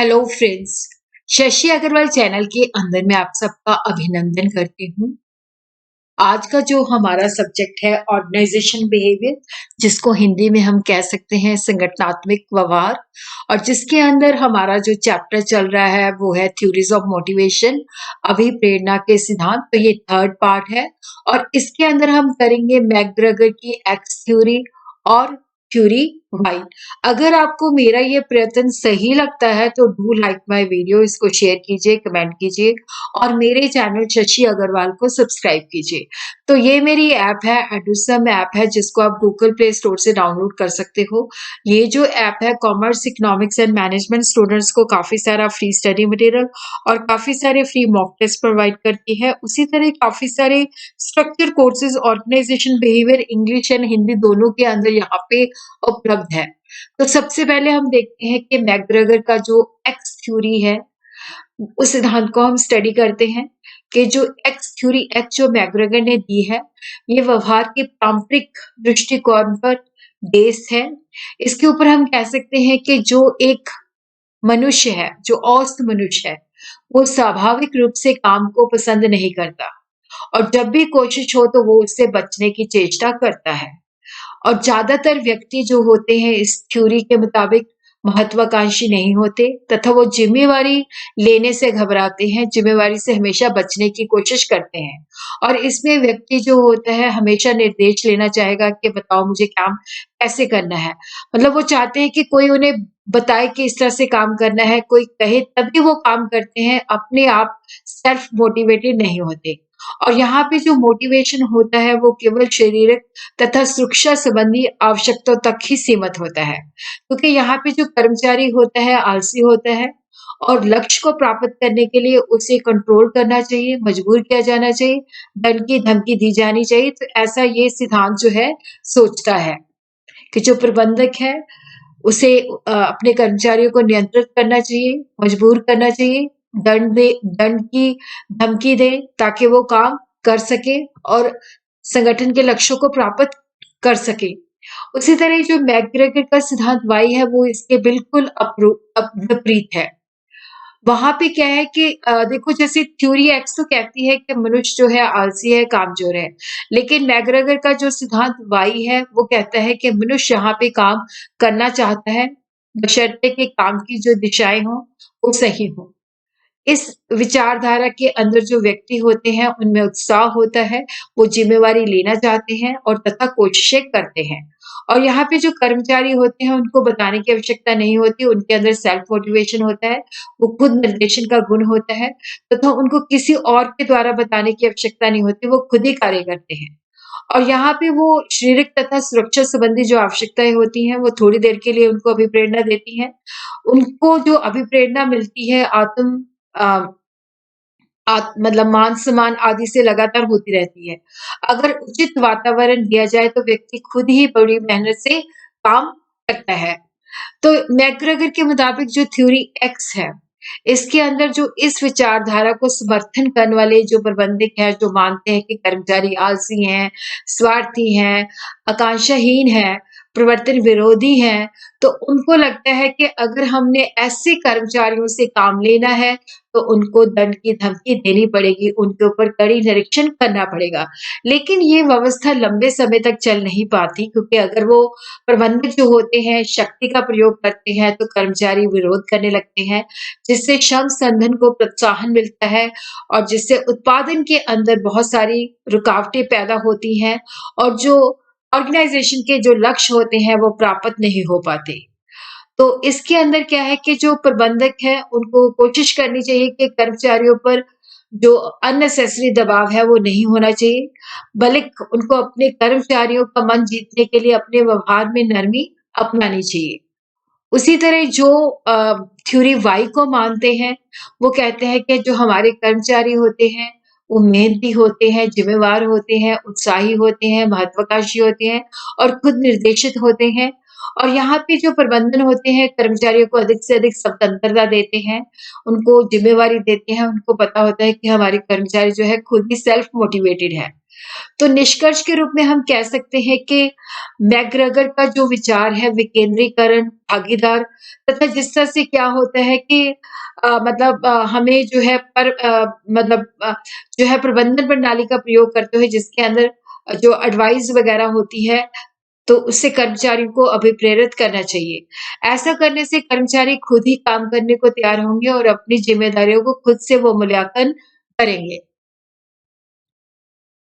Hello friends. Shashi Agrawal channel के अंदर मैं आप सबका अभिनंदन करती हूँ। आज का जो हमारा सब्जेक्ट है ऑर्गेनाइजेशन बिहेवियर, जिसको हिंदी में हम कह सकते हैं संगठनात्मक व्यवहार, और जिसके अंदर हमारा जो चैप्टर चल रहा है वो है थ्योरीज ऑफ मोटिवेशन, अभिप्रेरणा के सिद्धांत। तो ये थर्ड पार्ट है और इसके अंदर हम करेंगे मैकग्रेगर की एक्स थ्योरी और थ्योरी वाई। अगर आपको मेरा ये प्रयत्न सही लगता है तो डू लाइक माय वीडियो, इसको शेयर कीजिए, कमेंट कीजिए और मेरे चैनल शशि अग्रवाल को सब्सक्राइब कीजिए। तो ये मेरी ऐप है, एडुसम ऐप है, जिसको आप गूगल प्ले स्टोर से डाउनलोड कर सकते हो। ये जो ऐप है commerce, economics and management students को काफी सारा फ्री स्टडी मटेरियल और काफी सारे फ्री मॉक टेस्ट प्रोवाइड करती है। उसी तरह काफी सारे structure courses organisation behaviour English and Hindi दोनों के अंदर यहाँ पे उपलब्ध है। तो सबसे पहले हम देखते हैं कि मैकग्रेगर का जो एक्स थ्योरी है उस सिद्धांत को हम स्टडी करते हैं कि जो एक्स थ्योरी एक्स जो मैकग्रेगर ने दी है, ये व्यवहार के पारंपरिक दृष्टिकोण पर बेस्ड है। इसके ऊपर हम कह सकते हैं कि जो एक मनुष्य है, जो औसत मनुष्य है, वो स्वाभाविक रूप से काम को पसंद नहीं करता और जब भी कोशिश हो तो वो उससे बचने की चेष्टा करता है। और ज्यादातर व्यक्ति जो होते हैं इस थ्योरी के मुताबिक महत्वाकांक्षी नहीं होते तथा वो जिम्मेवारी लेने से घबराते हैं, जिम्मेवारी से हमेशा बचने की कोशिश करते हैं। और इसमें व्यक्ति जो होता है हमेशा निर्देश लेना चाहेगा कि बताओ मुझे काम कैसे करना है। मतलब वो चाहते हैं कि कोई उन्हें बताए कि इस तरह से काम करना है, कोई कहे तभी वो काम करते हैं, अपने आप सेल्फ मोटिवेटेड नहीं होते। और यहाँ पे जो मोटिवेशन होता है वो केवल शारीरिक तथा सुरक्षा संबंधी आवश्यकताओं तक ही सीमित होता है, क्योंकि यहाँ पे जो कर्मचारी होता है आलसी होता है और लक्ष्य को प्राप्त करने के लिए उसे कंट्रोल करना चाहिए, मजबूर किया जाना चाहिए, डर की धमकी दी जानी चाहिए। तो ऐसा ये सिद्धांत जो है सोचता है कि जो प्रबंधक है उसे अपने कर्मचारियों को नियंत्रित करना चाहिए, मजबूर करना चाहिए, दंड की धमकी दे ताकि वो काम कर सके और संगठन के लक्ष्यों को प्राप्त कर सके। उसी तरह जो मैकग्रेगर का सिद्धांत वाई है वो इसके बिल्कुल विपरीत है। वहां पे क्या है कि देखो, जैसे थ्योरी एक्स तो कहती है कि मनुष्य जो है आलसी है, कामचोर है, लेकिन मैकग्रेगर का जो सिद्धांत वाई है वो कहता है कि मनुष्य यहाँ पे काम करना चाहता है, बशर्ते कि काम की जो दिशाएं हों वो सही हों। इस विचारधारा के अंदर जो व्यक्ति होते हैं उनमें उत्साह होता है, वो जिम्मेवारी लेना चाहते हैं और तथा कोशिशें करते हैं। और यहाँ पे जो कर्मचारी होते हैं उनको बताने की आवश्यकता नहीं होती, उनके अंदर सेल्फ मोटिवेशन होता है, वो खुद निर्देशन का गुण होता है तथा उनको किसी और के द्वारा बताने की आवश्यकता नहीं होती, वो खुद ही कार्य करते हैं। और यहाँ पे वो शारीरिक तथा सुरक्षा संबंधी जो आवश्यकताएं होती हैं वो थोड़ी देर के लिए उनको अभिप्रेरणा देती हैं। उनको जो अभिप्रेरणा मिलती है आत्म अ, मतलब मान-सम्मान आदि से लगातार होती रहती है। अगर उचित वातावरण दिया जाए तो व्यक्ति खुद ही बड़ी मेहनत से काम करता है। तो मैकग्रेगर के मुताबिक जो थ्योरी एक्स है, इसके अंदर जो इस विचारधारा को समर्थन करने वाले जो प्रबंधक हैं, जो मानते हैं कि कर्मचारी आलसी हैं, स्वार्थी हैं, आकांक्षाहीन हैं, परिवर्तन विरोधी हैं, तो उनको लगता है कि अगर हमने ऐसे कर्मचारियों से काम लेना है, तो उनको दंड की धमकी देनी पड़ेगी, उनके ऊपर कड़ी निरीक्षण करना पड़ेगा। लेकिन ये व्यवस्था लंबे समय तक चल नहीं पाती, क्योंकि अगर वो प्रबंधक जो होते हैं शक्ति का प्रयोग करते हैं तो कर्मचारी विरोध करने लगते हैं, जिससे श्रम संगठन को प्रोत्साहन मिलता है और जिससे उत्पादन के अंदर बहुत सारी रुकावटें पैदा होती हैं और जो ऑर्गेनाइजेशन के जो लक्ष्य होते हैं वो प्राप्त नहीं हो पाते। तो इसके अंदर क्या है कि जो प्रबंधक है उनको कोशिश करनी चाहिए कि कर्मचारियों पर जो अननेसेसरी दबाव है वो नहीं होना चाहिए, बल्कि उनको अपने कर्मचारियों का मन जीतने के लिए अपने व्यवहार में नरमी अपनानी चाहिए। उसी तरह जो थ्योरी वाई को मानते हैं, वो कहते हैं कि जो हमारे कर्मचारी होते हैं, वो मेहनती होते हैं, ज़िम्मेवार होते हैं, उत्साही होते हैं, महत्वाकांक्षी होते हैं और खुद निर्देशित होते हैं। और यहाँ पे जो प्रबंधन होते हैं, कर्मचारियों को अधिक से अधिक स्वतंत्रता देते हैं, उनको ज़िम्मेवारी देते हैं, उनको पता होता है कि हमारे कर्मचारी जो है खुद ही सेल्फ मोटिवेटेड है। तो निष्कर्ष के रूप में हम कह सकते हैं कि मैकग्रेगर का जो विचार है विकेंद्रीकरण, भागीदार तथा जिस तरह से क्या होता है कि हमें जो है जो है प्रबंधन प्रणाली का प्रयोग करते हुए जिसके अंदर जो एडवाइस वगैरह होती है, तो उससे कर्मचारियों को अभिप्रेरित करना चाहिए। ऐसा करने से कर्मचारी खुद ही काम करने को तैयार होंगे और अपनी ज़िम्मेदारियों को खुद से वो मूल्यांकन करेंगे।